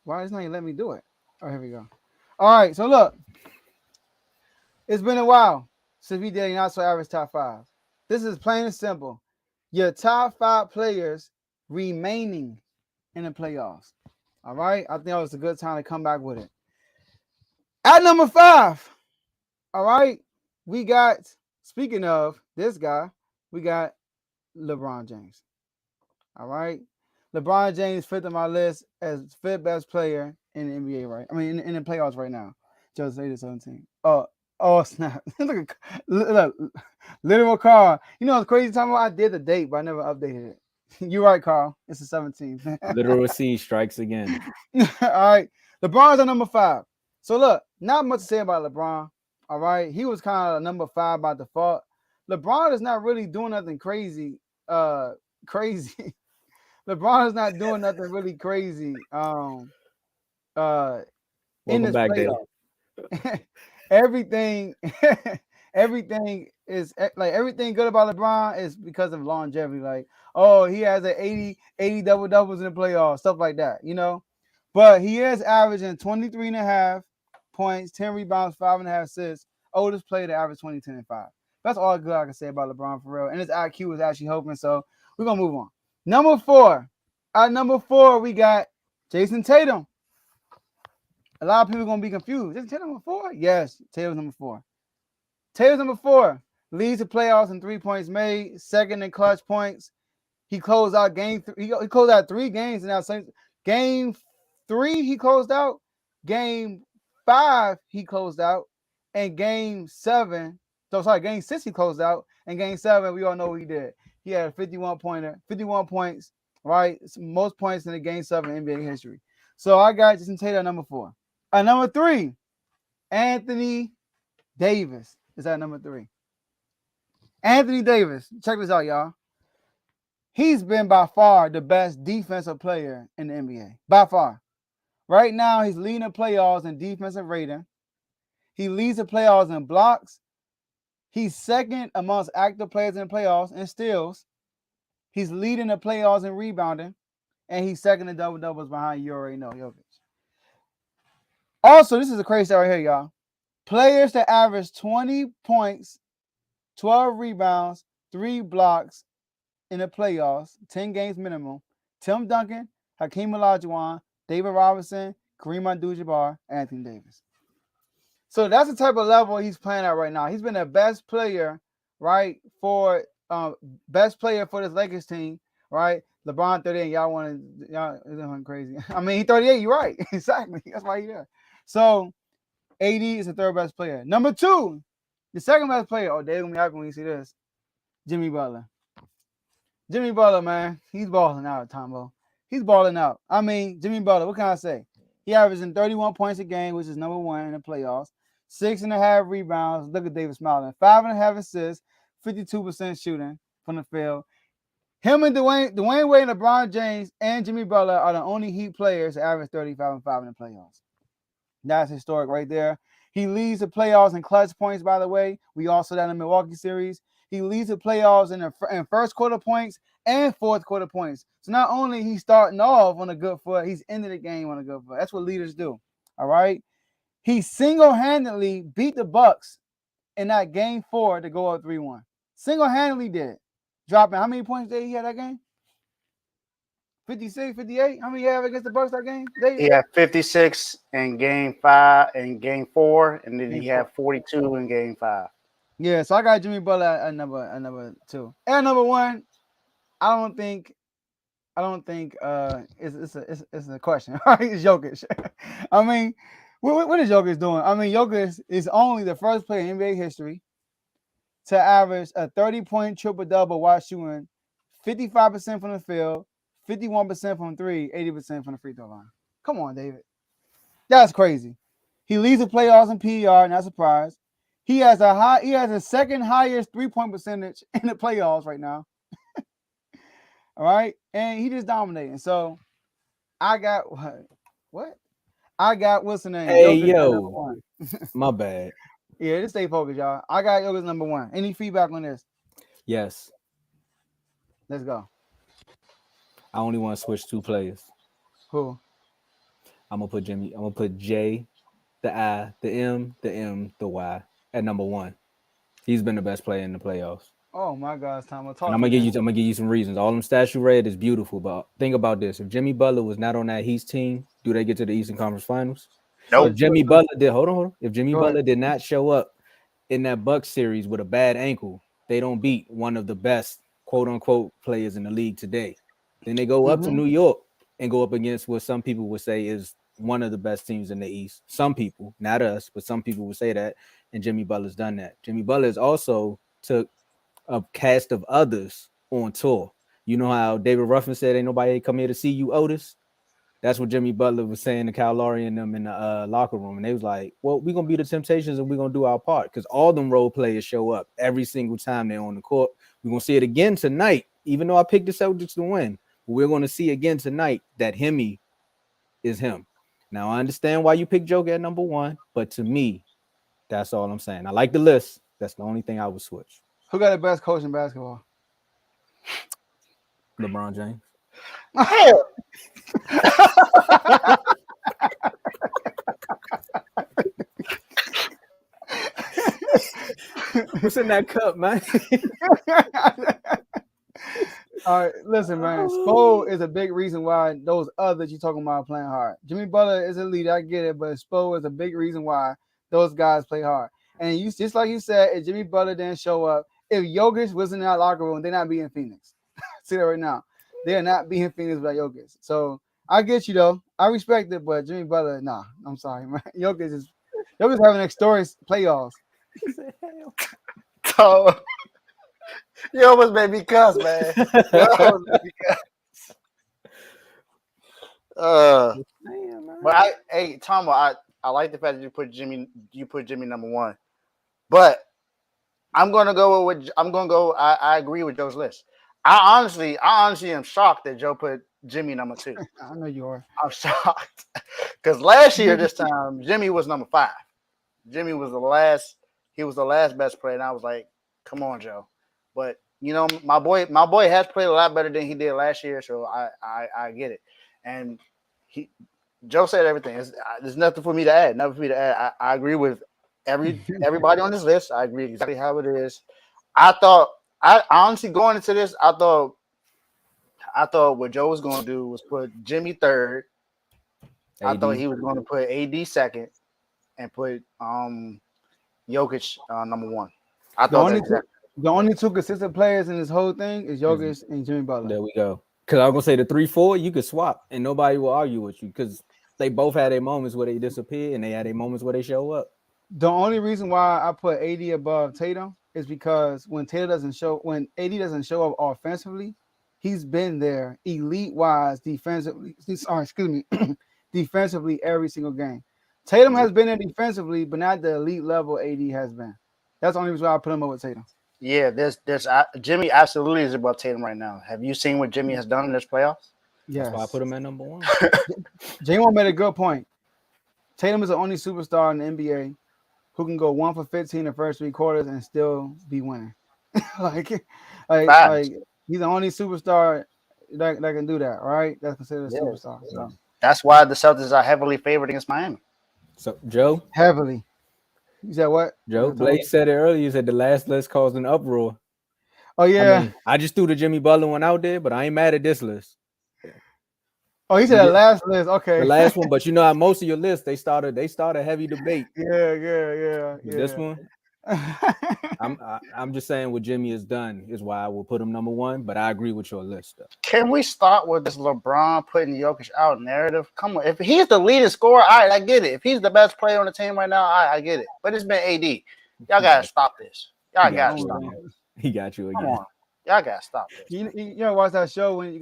Why is not even let me do it? Oh, here we go. All right, so look, it's been a while since we did not so average top five. This is plain and simple. Your top five players remaining in the playoffs. All right, I think that was a good time to come back with it. At number five, all right, we got. Speaking of this guy, we got LeBron James. All right, LeBron James fifth on my list as fifth best player in the NBA. Right, I mean in the playoffs right now. Just 8-17. Oh snap! look, literal Carl. You know what's crazy? Time I did the date, but I never updated it. You're right, Carl. It's the 17th. Literacy strikes again. All right, LeBron's at number five. So look, not much to say about LeBron. All right, he was kind of number five by default. LeBron is not really doing nothing crazy. Crazy. LeBron is not doing nothing really crazy. Uh, in Welcome this back, Dave. playoff. everything everything is like everything good about LeBron is because of longevity. Like, oh, he has an 80 double doubles in the playoffs, stuff like that, you know. But he is averaging 23 and a half points, 10 rebounds, 5.5 assists. Oldest player to average 20, 10, and 5. That's all good I can say about LeBron for real. And his IQ is actually hoping. So we're gonna move on. Number four. At number four, we got Jason Tatum. A lot of people are gonna be confused. Is Tatum number four? Yes, Tatum's number four. Tatum's number four. Leads the playoffs in 3 points made, second in clutch points. He closed out he closed out 3 games now. Game 3 he closed out. Game 5 he closed out, and game 7. So sorry, game 6 he closed out, and game 7 we all know what he did. He had a 51 pointer, 51 points, right? It's most points in the game 7 in NBA history. So I got Jason Tatum at number 4. At number 3, Anthony Davis is at number 3. Anthony Davis, check this out, y'all. He's been by far the best defensive player in the NBA. By far. Right now, he's leading the playoffs in defensive rating. He leads the playoffs in blocks. He's second amongst active players in the playoffs in steals. He's leading the playoffs in rebounding. And he's second in double-doubles behind, you already know, Jokic. Also, this is a crazy stat right here, y'all. Players that average 20 points, 12 rebounds, 3 blocks in the playoffs, 10 games minimum. Tim Duncan, Hakeem Olajuwon, David Robinson, Kareem Abdul-Jabbar, Anthony Davis. So that's the type of level he's playing at right now. He's been the best player, right, for best player for this Lakers team, right? LeBron 38, y'all is crazy. I mean, he 38, you're right. Exactly. That's why he's there. So AD is the third best player. Number 2, the second best player. Oh, Dave gonna be happy when you see this. Jimmy Butler. Jimmy Butler, man, he's balling out, Tombo. He's balling out. I mean, Jimmy Butler, what can I say? He averaging 31 points a game, which is number 1 in the playoffs. 6.5 rebounds. Look at David smiling. 5.5 assists. 52% shooting from the field. Him and Dwayne Wade, LeBron James, and Jimmy Butler are the only Heat players to average 35 and 5 in the playoffs. That's historic right there. He leads the playoffs in clutch points, by the way. We also that in the Milwaukee series. He leads the playoffs in first quarter points and fourth quarter points. So not only he's starting off on a good foot, he's ending the game on a good foot. That's what leaders do. All right. He single-handedly beat the Bucks in that game 4 to go up 3-1. Single-handedly did. Dropping how many points did he have that game? 56, 58? How many you have against the Bucks that game? He had 56 in game 5 and game 4, and then he had 42 in game 5. Yeah, so I got Jimmy Butler at number 2. And number 1, I don't think it's a question. It's Jokic. I mean, what is Jokic doing? I mean, Jokic is only the first player in NBA history to average a 30-point triple-double while shooting 55% from the field, 51% from 3, 80% from the free throw line. Come on, David. That's crazy. He leads the playoffs in PER, not surprised. He has a second highest 3-point percentage in the playoffs right now. All right, and he just dominating. So I got what? I got what's the name? Hey, Jokic number yo. 1. My bad. Yeah, just stay focused, y'all. I got Jokic number 1. Any feedback on this? Yes. Let's go. I only want to switch 2 players. Who? I'm gonna put Jimmy. I'm gonna put J, the I, the M, the M, the Y at number one. He's been the best player in the playoffs. Oh my gosh, Tomo, And talk I'm to gonna me, give you man. I'm gonna give you some reasons. All them stats you read is beautiful, but think about this. If Jimmy Butler was not on that Heat team, do they get to the Eastern Conference Finals? Nope. If Jimmy Butler did hold on. If Jimmy Go ahead. Butler did not show up in that Bucks series with a bad ankle, they don't beat one of the best quote unquote players in the league today. Then they go up to Mm-hmm. New York and go up against what some people would say is one of the best teams in the East. Some people, not us, but some people would say that. And Jimmy Butler's done that. Jimmy Butler has also took a cast of others on tour. You know how David Ruffin said, "Ain't nobody come here to see you, Otis." That's what Jimmy Butler was saying to Kyle Lowry and them in the locker room, and they was like, "Well, we're gonna be the Temptations and we're gonna do our part because all them role players show up every single time they're on the court. We're gonna see it again tonight, even though I picked the Celtics to win. But we're gonna see again tonight that Hemi is him. Now I understand why you picked Joker at number one, but to me, that's all I'm saying. I like the list. That's the only thing I would switch. Who got the best coach in basketball? LeBron James. Hell, What's in that cup, man? All right, listen, man. Spo is a big reason why those others you talking about are playing hard. Jimmy Butler is a leader, I get it, but Spo is a big reason why those guys play hard. And you just like you said, if Jimmy Butler didn't show up, if Jokic was in that locker room, they're not beating Phoenix. See that right now. They are not beating Phoenix without Jokic. So I get you though. I respect it, but Jimmy Butler, nah. I'm sorry, man. Jokic having historic playoffs. so you almost made me cuss, man. You almost made me cuss. But hey, Tom, I like the fact that you put Jimmy number one. But I'm gonna go with I agree with Joe's list. I honestly am shocked that Joe put Jimmy number two. I know you are. I'm shocked. Because last year, this time, Jimmy was number five. Jimmy was he was the last best player, and I was like, come on, Joe. But you know, my boy has played a lot better than he did last year, so I get it. And Joe said everything. There's nothing for me to add. Nothing for me to add. I agree with everybody on this list. I agree exactly how it is. I honestly going into this, I thought what Joe was going to do was put Jimmy third. I thought he was going to put AD second and put Jokic number one. I thought the only two consistent players in this whole thing is Jokic and Jimmy Butler. There we go. Because I was gonna say the 3-4, you could swap and nobody will argue with you because they both had their moments where they disappear and they had their moments where they show up. The only reason why I put AD above Tatum is because when AD doesn't show up offensively, he's been there elite wise defensively. Defensively every single game. Tatum has been there defensively, but not the elite level AD has been. That's the only reason why I put him over Tatum. Yeah, there's Jimmy absolutely is above Tatum right now. Have you seen what Jimmy has done in this playoffs? Yes. That's why I put him at number one. J-Mo made a good point. Tatum is the only superstar in the NBA who can go 1 for 15 in the first 3 quarters and still be winning. like he's the only superstar that can do that, right? That's considered a superstar. So. That's why the Celtics are heavily favored against Miami. So Joe? Heavily. You said what? Joe, Blake said it earlier. You said the last list caused an uproar. Oh yeah. I just threw the Jimmy Butler one out there, but I ain't mad at this list. Oh, he said the last list. Okay. The last one, but you know how most of your lists they started a heavy debate. Yeah. This one, I'm just saying what Jimmy has done is why I will put him number one, but I agree with your list though. Can we start with this LeBron putting Jokic out narrative? Come on, if he's the leading scorer, all right, I get it. If he's the best player on the team right now, I get it. But it's been AD. Y'all gotta stop this. Y'all gotta stop. He got you again. Come on. Y'all gotta stop this. You know, watch that show when you